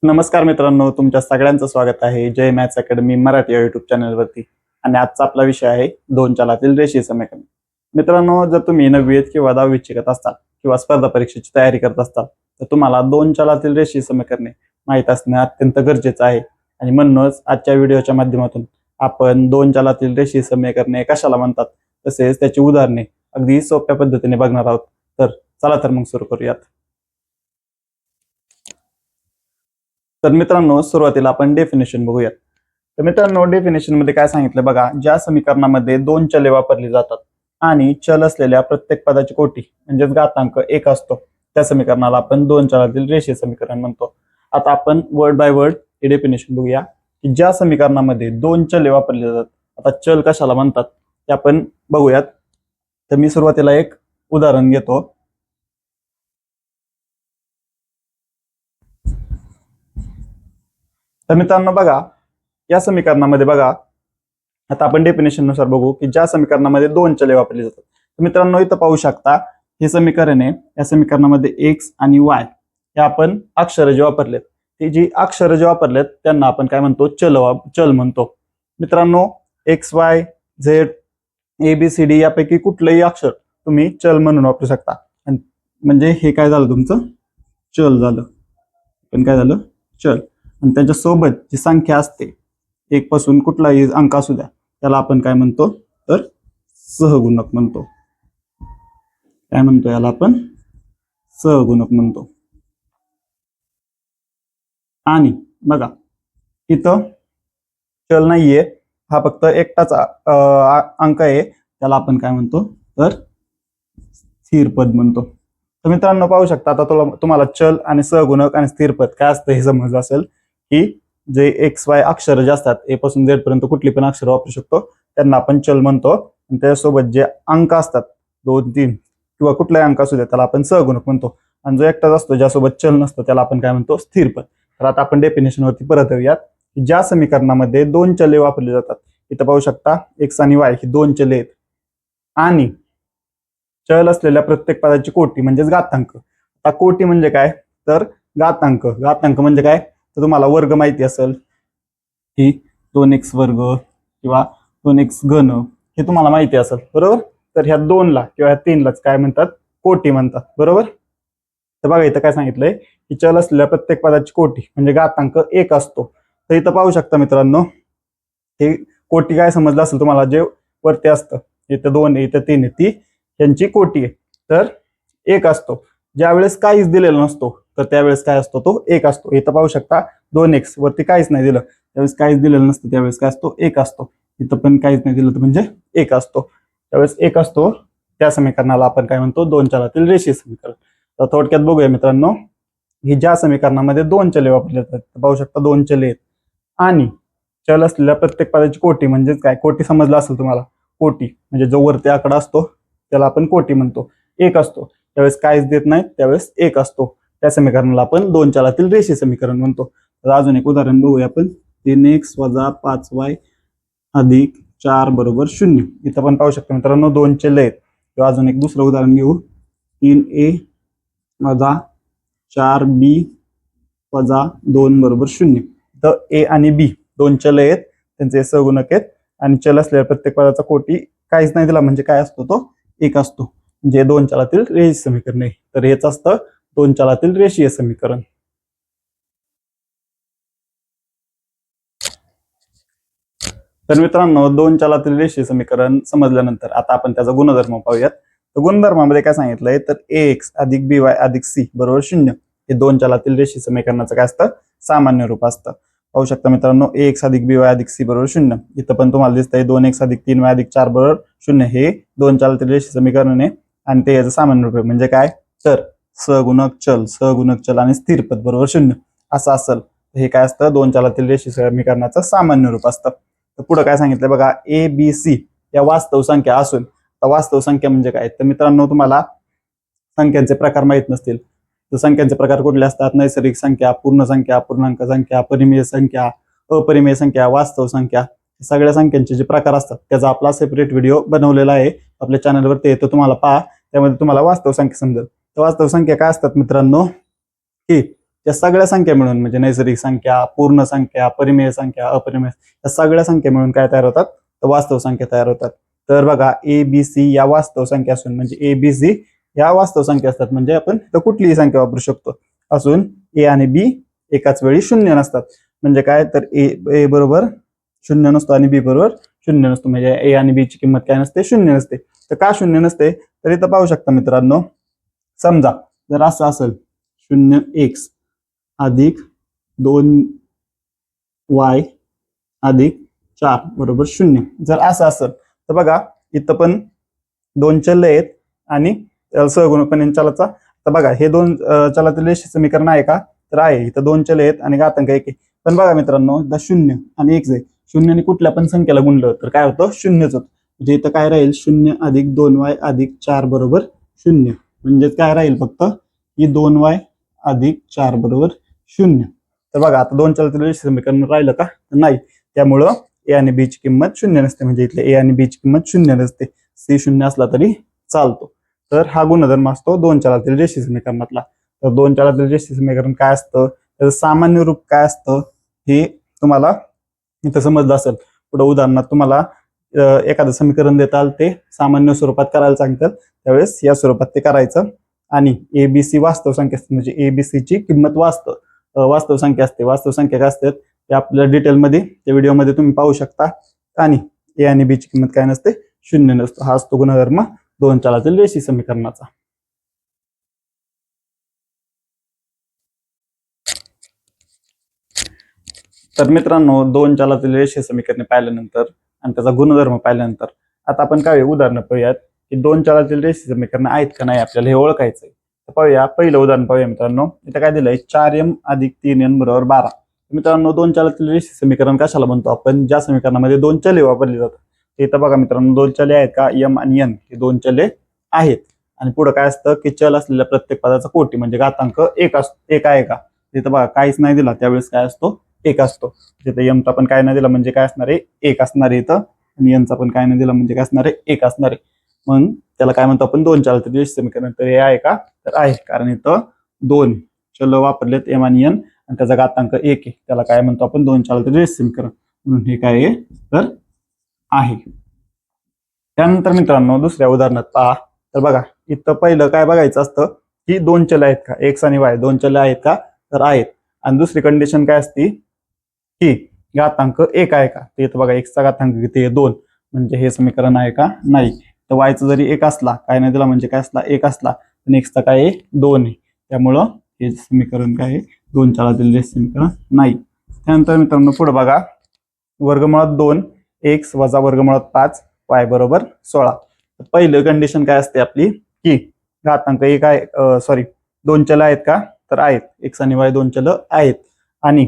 नमस्कार मित्रांनो, तुमच्या सगळ्यांचं स्वागत आहे जय मॅथ्स अकॅडमी मराठी या युट्यूब चॅनलवरती. आणि आजचा आपला विषय आहे दोन चलातील रेषीय समीकरण. मित्रांनो, जर तुम्ही 9वीत किंवा 10वीत शिकत असाल किंवा स्पर्धा परीक्षेची तयारी करत असाल तर तुम्हाला दोन चलातील रेषीय समीकरणे माहीत असणे अत्यंत गरजेचं आहे. आणि म्हणूनच आजच्या व्हिडिओच्या माध्यमातून आपण दोन चलातील रेषीय समीकरणे कशाला म्हणतात तसेच त्याची उदाहरणे अगदी सोप्या पद्धतीने बघणार आहोत. तर चला तर मग सुरू करूयात. तर मित्रांनो, सुरुवातीला आपण डेफिनेशन बघूयात. तर मित्रांनो, डेफिनेशन मध्ये काय सांगितलं बघा, ज्या समीकरणामध्ये दोन चले वापरली जातात आणि चल असलेल्या प्रत्येक पदाची कोटी म्हणजेच घातांक एक असतो त्या समीकरणाला आपण दोन चलातील रेषीय समीकरण म्हणतो. आता आपण वर्ड बाय वर्ड हे डेफिनेशन बघूया की ज्या समीकरणामध्ये दोन चले वापरले जातात, आता चल कशाला म्हणतात ते आपण बघूयात. तर मी सुरुवातीला एक उदाहरण घेतो. तर मित्रांनो बघा, या समीकरणामध्ये बघा, आता आपण डेफिनेशन नुसार बघू की ज्या समीकरणामध्ये दोन चले वापरली जातात. तर मित्रांनो, इथं पाहू शकता हे समीकरण आहे. या समीकरणामध्ये एक्स आणि वाय हे आपण अक्षर जे वापरलेत, ते जी अक्षर जे वापरलेत त्यांना आपण काय म्हणतो, चल म्हणतो. मित्रांनो, X Y Z A B C D यापैकी कुठलंही अक्षर तुम्ही चल म्हणून वापरू शकता. म्हणजे हे काय झालं, तुमचं चल झालं. पण काय झालं, चल. आणि त्याच्यासोबत जी संख्या असते एक पासून कुठलाही अंक असू द्या त्याला आपण काय म्हणतो, तर सहगुणक म्हणतो. काय म्हणतो याला आपण, सहगुणक म्हणतो. आणि बघा, इथं चल नाहीये, हा फक्त एकटाच अंक आहे, त्याला आपण काय म्हणतो, तर स्थिर पद म्हणतो. तर मित्रांनो पाहू शकता, आता तुम्हाला चल आणि सहगुणक आणि स्थिर पद काय असतं हे समजलं असेल की जे एक्स वाय अक्षर जे असतात ए पासून झेड पर्यंत कुठली पण अक्षर वापरू शकतो त्यांना आपण चल म्हणतो. आणि त्याच्यासोबत जे अंक असतात 2, 3 किंवा कुठलाही अंक असू द्या त्याला आपण सहगुणक म्हणतो. आणि जो एकटाच असतो ज्यासोबत चल नसतो त्याला आपण काय म्हणतो, स्थिर पद. तर आता आपण डेफिनेशन वरती परत येऊयात की ज्या समीकरणामध्ये दोन चले वापरले जातात, इथं पाहू शकता एक्स आणि वाय ही दोन चले आहेत आणि चल असलेल्या प्रत्येक पदाची कोटी म्हणजेच घातांक. आता कोटी म्हणजे काय, तर घातांक. घातांक म्हणजे काय, तर तुम्हाला वर्ग माहिती असेल की 2x वर्ग किंवा 2x घन हे तुम्हाला माहिती असेल, बरोबर. तर ह्या 2ला किंवा ह्या 3लाच काय म्हणतात, कोटी म्हणतात, बरोबर. तर बघा इथं काय सांगितलंय की चल असलेल्या प्रत्येक पदाची कोटी म्हणजे घातांक एक असतो. तर इथं पाहू शकता मित्रांनो, हे कोटी काय समजलं असेल तुम्हाला, जे वरती असतं इथं 2 आहे इथं 3 आहे ती यांची कोटी आहे, तर एक असतो. ज्यावेळेस काहीच दिलेलं नसतो तर त्यावेळेस काय असतो, तो एक असतो. इथं पाहू शकता 2x वरती काहीच नाही दिलं, त्यावेळेस काहीच दिलेलं नसतं, त्यावेळेस काय असतो, एक असतो. इथं पण काहीच नाही दिलं तर म्हणजे एक असतो, त्यावेळेस एक असतो. त्या समीकरणाला आपण काय म्हणतो, दोन चलातील रेषीय समीकरण. तर थोडक्यात बघूया मित्रांनो, ही ज्या समीकरणामध्ये दोन चले वापरले जातात, पाहू शकता दोन चले आहेत आणि चल असलेल्या प्रत्येक पदाची कोटी म्हणजेच काय, कोटी समजलं असेल तुम्हाला. कोटी म्हणजे जो वरती आकडा असतो त्याला आपण कोटी म्हणतो. एक असतो, त्यावेळेस काहीच देत नाही त्यावेळेस एक असतो. त्या समीकरणाला आपण दोन चलातील रेषीय समीकरण म्हणतो. तर अजून एक उदाहरण बघूया आपण. 3x - 5y अधिक 4 बरोबर 0. इथं पण पाहू शकतो मित्रांनो दोन चले आहेत. किंवा अजून एक दुसरं उदाहरण घेऊ. 3a - 4b - 2 बरोबर 0. तर ए आणि बी दोन चल आहेत, त्यांचे सहगुणक आहेत आणि चल असलेल्या प्रत्येक पदाचा कोटी काहीच नाही दिला म्हणजे काय असतो, तो एक असतो. जे दोन चलातील रेषीय समीकरण आहे. तर हेच असतं दोन चलातील रेषीय समीकरण. तर मित्रांनो, दोन चलातील रेषीय समीकरण समजल्यानंतर आता आपण त्याचा गुणधर्म पाहूयात. तर गुणधर्मामध्ये काय सांगितलंय, तर ax अधिक by अधिक c बरोबर 0 हे दोन चलातील रेषीय समीकरणाचं काय असतं, सामान्य रूप असतं. पाहू शकता मित्रांनो, ax अधिक by अधिक c बरोबर 0. इथं पण तुम्हाला दिसतंय 2x अधिक 3y अधिक 4 बरोबर 0 हे दोन चलातील रेषीय समीकरण आहे आणि ते याचं सामान्य रूप आहे. म्हणजे काय, तर सहगुणक चल आणि स्थिर पद बरोबर 0 असं असेल. हे काय असतं, दोन चलातील रेषीय समीकरणाचं सामान्य रूप असतं. तर पुढे काय सांगितलं बघा, ए बी सी या वास्तव संख्या असून. तर वास्तव संख्या म्हणजे काय, तर मित्रांनो तुम्हाला संख्यांचे प्रकार माहित नसतील तर संख्यांचे प्रकार कुठले असतात, नैसर्गिक संख्या, पूर्ण संख्या, पूर्णांक संख्या, परिमेय संख्या, अपरिमेय संख्या, वास्तव संख्या, सगळ्या संख्यांचे जे प्रकार असतात त्याचा आपला सेपरेट व्हिडिओ बनवलेला आहे आपल्या चॅनलवरती, तो तुम्हाला पहा. त्यामध्ये तुम्हाला वास्तव संख्या समजेल. तर वास्तव संख्या काय असतात मित्रांनो, की या सगळ्या संख्या मिळून म्हणजे नैसर्गिक संख्या, पूर्ण संख्या, परिमेय संख्या, अपरिमेय, या सगळ्या संख्या मिळून काय तयार होतात, तर वास्तव संख्या तयार होतात. तर बघा ए बी सी या वास्तव संख्या असून म्हणजे ए बी सी या वास्तव संख्या असतात, म्हणजे आपण इथं कुठलीही संख्या वापरू शकतो. असून ए आणि बी एकाच वेळी शून्य नसतात. म्हणजे काय, तर ए बरोबर शून्य नसतो आणि बी बरोबर शून्य नसतो. म्हणजे ए आणि बी ची किंमत काय नसते, शून्य नसते. तर का शून्य नसते, तर इथं पाहू शकता मित्रांनो, समजा जर असं असेल 0x अधिक 2y अधिक 4 बरोबर 0, जर असं असेल तर बघा इथं पण दोन चल आहेत आणि सहगुणक चलाचा. तर बघा हे दोन चलातील रेषीय समीकरण आहे का, तर आहे. इथं दोन चल आहेत आणि घातांक एक आहे. पण बघा मित्रांनो, इथं 0 आणि 1 आहे. शून्याने कुठल्या पण संख्येला गुणलं तर काय होतं, शून्यच होतं. म्हणजे इथं काय राहील, 0 अधिक 2y अधिक 4 बरोबर 0. म्हणजेच काय राहील फक्त की 2y अधिक 4 बरोबर 0. तर बघा आता दोन चलातील रेषीय समीकरण राहिलं का, नाही. त्यामुळं ए आणि बी ची किंमत शून्य नसते. म्हणजे इथले ए आणि बी ची किंमत शून्य नसते. सी शून्य असला तरी चालतो. तर हा गुणधर्म असतो दोन चलातील रेषीय समीकरणातला. तर दोन चलातील रेषीय समीकरण काय असतं, त्याचं सामान्य रूप काय असतं हे तुम्हाला इथं समजलं असेल. पुढे उदाहरणात तुम्हाला एखादं समीकरण देताल, ते सामान्य स्वरूपात करायला सांगतात, त्यावेळेस या स्वरूपात ते करायचं. आणि एबीसी वास्तव संख्या असते, म्हणजे एबीसी ची किंमत वास्तव संख्या असते. वास्तव संख्या काय असतात ते आपल्या डिटेलमध्ये त्या व्हिडिओमध्ये तुम्ही पाहू शकता. आणि ए आणि बी ची किंमत काय नसते, शून्य नसतो. हा असतो गुणधर्म दोन चलातील रेषीय समीकरणाचा. तर मित्रांनो, दोन चलातील रेषीय समीकरणे पाहिल्यानंतर आणि त्याचा गुणधर्म पाहिल्यानंतर आता आपण काय उदाहरण पाहूयात की दोन चलातील रेषीय समीकरण आहेत का नाही आपल्याला हे ओळखायचं आहे. तर पाहूया, पहिलं उदाहरण पाहूया मित्रांनो. इथं काय दिलंय, 4m अधिक 3n बरोबर 12. मित्रांनो, दोन चलातील रेषीय समीकरण कशाला म्हणतो आपण, ज्या समीकरणामध्ये दोन चले वापरली जातात. इथं बघा मित्रांनो, दोन चले आहेत का, m आणि n हे दोन चले आहेत. आणि पुढे काय असतं की चल असलेल्या प्रत्येक पदाचा कोटी म्हणजे घातांक एक आहे का. तिथं बघा काहीच नाही दिला त्यावेळेस काय असतो, एक असतो. तिथे यमचा पण काय नाही दिला म्हणजे काय असणार आहे, एक असणार आहे इथं. आणि यांचा पण काय नाही दिला म्हणजे काय असणार आहे, एक असणार आहे. मग त्याला काय म्हणतो आपण, दोन चलातील रेषीय समीकरण. तर हे आहे का, तर आहे. कारण इथं दोन चल वापरलेत एम आणि एन आणि त्याचा घातांक एक आहे. त्याला काय म्हणतो आपण, दोन चलातील रेषीय समीकरण. म्हणून हे काय आहे, तर आहे. त्यानंतर मित्रांनो, दुसऱ्या उदाहरणात पहा. तर बघा इथं पहिलं काय बघायचं असतं की दोन चल आहेत का, एक्स आणि वाय दोन चल आहेत का, तर आहेत. आणि दुसरी कंडिशन काय असती की घातांक एक आहे का. ते इथं बघा एक्सचा घातांक किती आहे, 2. म्हणजे हे समीकरण आहे का, नाही. तर वायचा जरी एक असला, काय नाही दिला म्हणजे काय असला, एक असला, पण एक्सचा काय आहे, 2 आहे. त्यामुळं हे समीकरण काय आहे, दोन चलातील रेषीय समीकरण नाही. त्यानंतर मित्रांनो पुढे बघा, वर्गमुळात 2 एक्स वजा वर्गमुळात 5 वाय बरोबर 16. पहिलं कंडिशन काय असते आपली की घातांक एक आहे, सॉरी दोन चल आहेत का, तर आहेत. एक्स आणि वाय दोन चल आहेत. आणि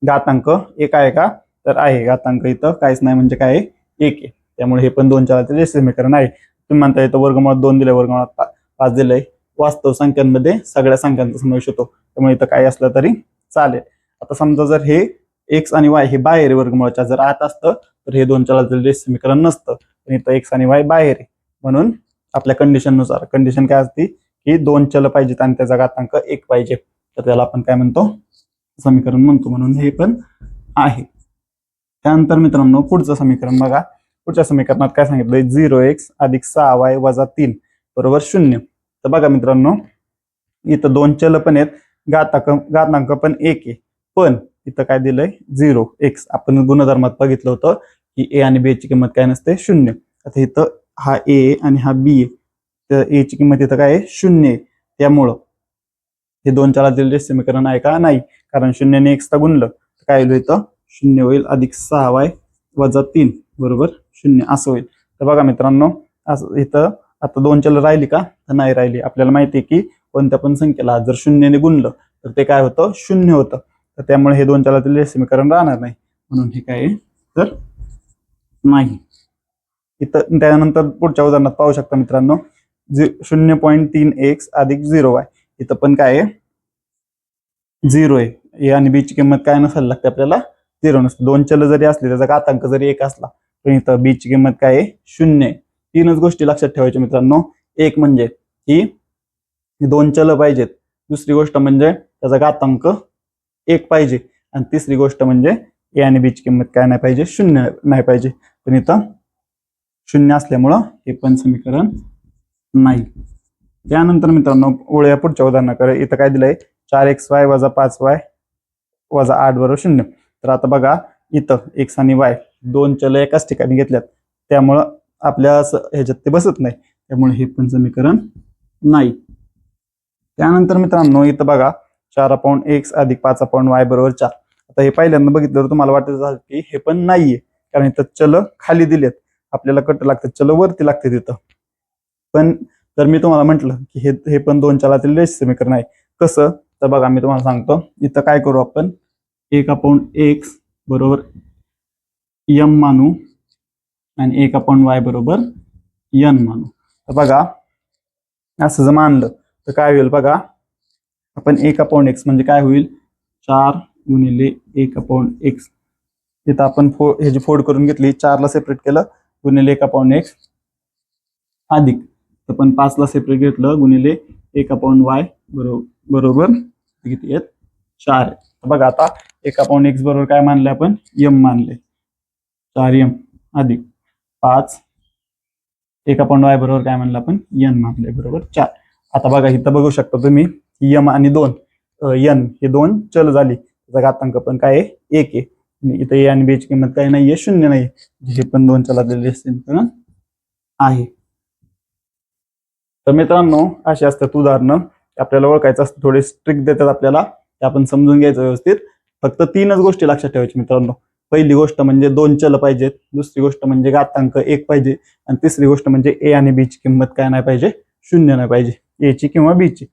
घातांक एक आहे का, तर आहे. घातांक इथं काहीच नाही म्हणजे काय आहे, एक आहे. त्यामुळे हे पण दोन चलातील रेषीय समीकरण आहे. तुम्ही म्हणता येतं वर्गमुळात 2 दिले, वर्गमुळात 5 दिलंय. वास्तव संख्यांमध्ये सगळ्या संख्यांचा समावेश होतो, त्यामुळे इथं काही असलं तरी चालेल. आता समजा जर हे एक्स आणि वाय हे बाहेर आहे वर्गमुळाच्या, जर आत असतं तर हे दोन चलातील रेषीय समीकरण नसतं. पण इथं एक्स आणि वाय बाहेर आहे. म्हणून आपल्या कंडिशननुसार कंडिशन काय असते की दोन चल पाहिजेत आणि त्याचा घातांक एक पाहिजे, तर त्याला आपण काय म्हणतो, समीकरण म्हणतो. म्हणून हे पण आहे. त्यानंतर मित्रांनो पुढचं समीकरण बघा. पुढच्या समीकरणात काय सांगितलंय, 0x अधिक 6y वजा 3 बरोबर 0. तर बघा मित्रांनो, इथं दोन चल पण आहेत, घातांक पण एक आहे. पण इथं काय दिलंय, 0x. आपण गुणधर्मात बघितलं होतं की ए आणि बी ची किंमत काय नसते, 0. आता इथं हा ए आणि हा बी आहे, तर ए ची किंमत इथं काय आहे, 0 आहे. त्यामुळं हे दोन चलातील रेषीय समीकरण आहे का, नाही. कारण 0 ने x गुणलं तर काय होईल, इथं 0 होईल अधिक 6y वजा 3 बरोबर 0 असं होईल. तर बघा मित्रांनो, असं इथं आता दोन चल राहिली का, तर नाही राहिली. आपल्याला माहिती आहे की कोणत्या पण संख्येला जर 0 ने गुणलं तर ते काय होतं, 0 होतं. तर त्यामुळे हे दोन चलातील रेषीय समीकरण राहणार नाही. म्हणून हे काय आहे, तर नाही. इथं त्यानंतर पुढच्या उदाहरणात पाहू शकता मित्रांनो, 0.3x अधिक 0y. इथं पण काय आहे, 0 आहे. ए आणि बी ची किंमत काय नसायला लागते आपल्याला, 0 नसते. दोन चल जरी असले, त्याचा घातांक जरी एक असला, तर इथं बी ची किंमत काय आहे, 0 आहे. तीनच गोष्टी लक्षात ठेवायच्या मित्रांनो. एक म्हणजे की दोन चल पाहिजेत. दुसरी गोष्ट म्हणजे त्याचा घातांक 1 पाहिजे. आणि तिसरी गोष्ट म्हणजे ए आणि बी ची किंमत काय नाही पाहिजे, 0 नाही पाहिजे. पण इथं 0 असल्यामुळं हे पण समीकरण नाही. त्यानंतर मित्रांनो वळूया पुढच्या उदाहरणाकडे. इथं काय दिलंय, 4xy वजा 5y वजा 8 बरोबर 0. तर आता बघा इथं x आणि y दोन चल एकाच ठिकाणी घेतल्यात, त्यामुळं आपल्या ह्याच्यात ते बसत नाही, त्यामुळे हे पण समीकरण नाही. त्यानंतर मित्रांनो इथं बघा 4/x अधिक 5/y बरोबर 4. आता हे पहिल्यांदा बघितलं तुम्हाला वाटत असेल की हे पण नाहीये, कारण इथं चल खाली दिलेत, आपल्याला कट लागतात, चल वरती लागते तिथं. पण तर मी तुम्हाला म्हटलं की हे पण दोन चलातील रेष समीकरण आहे. कसं, तर बघा मी तुम्हाला सांगतो. इथं काय करू आपण, 1/x बरोबर m मानू आणि 1/y बरोबर n मानू. तर बघा असं जर मानलं तर काय होईल बघा, आपण 1/x म्हणजे काय होईल, 4 गुणिले 1/x. इथं आपण ह्याची फोड करून घेतली, 4 ला सेपरेट केलं गुणिले 1/x अधिक, तर पण 5 ला सेपरेट घेतलं गुणिले 1/y बरोबर किती आहेत, 4. बघा आता 1/x बरोबर काय मानले आपण, m मानले, 4m अधिक 5. 1/y बरोबर काय मानलं आपण, n मानले बरोबर 4. आता बघा इथं बघू शकता तुम्ही, m आणि 2 n हे दोन चल झाली, त्याचा घातांक पण काय आहे, 1 आहे. इथं ए आणि बी ची किंमत काय नाहीये, 0 नाही. हे पण दोन चलातील समीकरण आहे. तर मित्रांनो अशी असतात उदाहरणं, आपल्याला ओळखायचं असतं, थोडे स्ट्रिक्ट देतात आपल्याला, ते आपण समजून घ्यायचं व्यवस्थित. फक्त 3च गोष्टी लक्षात ठेवायच्या मित्रांनो. पहिली गोष्ट म्हणजे दोन चल पाहिजेत, दुसरी गोष्ट म्हणजे घातांक 1 पाहिजे, आणि तिसरी गोष्ट म्हणजे ए आणि बी ची किंमत काय नाही पाहिजे, 0 नाही पाहिजे, ए ची किंवा बी ची.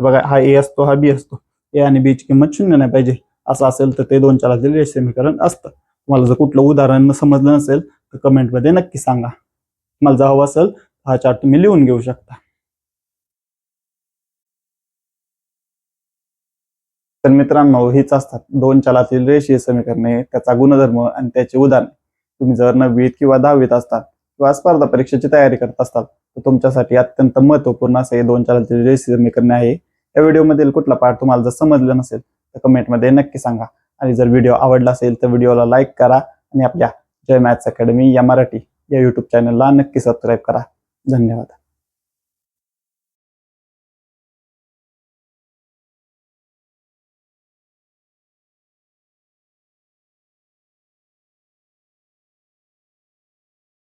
बघा हा ए असतो, हा बी असतो, ए आणि बी ची किंमत 0 नाही पाहिजे. असं असेल तर ते दोन चलातील रेष समीकरण असतं. तुम्हाला जर कुठलं उदाहरण समजलं नसेल तर कमेंटमध्ये नक्की सांगा. तुम्हाला जर हवं असेल हा चार्ट तुम्ही लिहून घेऊ शकता. तर मित्रांनो हीच असतात दोन चलातील रेषीय समीकरणे, त्याचा गुणधर्म आणि त्याचे उदाहरण. तुम्ही जर 9वीत किंवा 10वीत असतात किंवा स्पर्धा परीक्षेची तयारी करत असतात तर तुमच्यासाठी अत्यंत महत्त्वपूर्ण असे दोन चलातील रेषीय समीकरणे आहे. या व्हिडिओमधील कुठला पार्ट तुम्हाला जर समजलं नसेल तर कमेंटमध्ये नक्की सांगा. आणि जर व्हिडिओ आवडला असेल तर व्हिडिओला लाईक करा आणि आपल्या जय मॅथ्स अकॅडमी या मराठी या यूट्यूब चॅनलला नक्की सबस्क्राईब करा. धन्यवाद.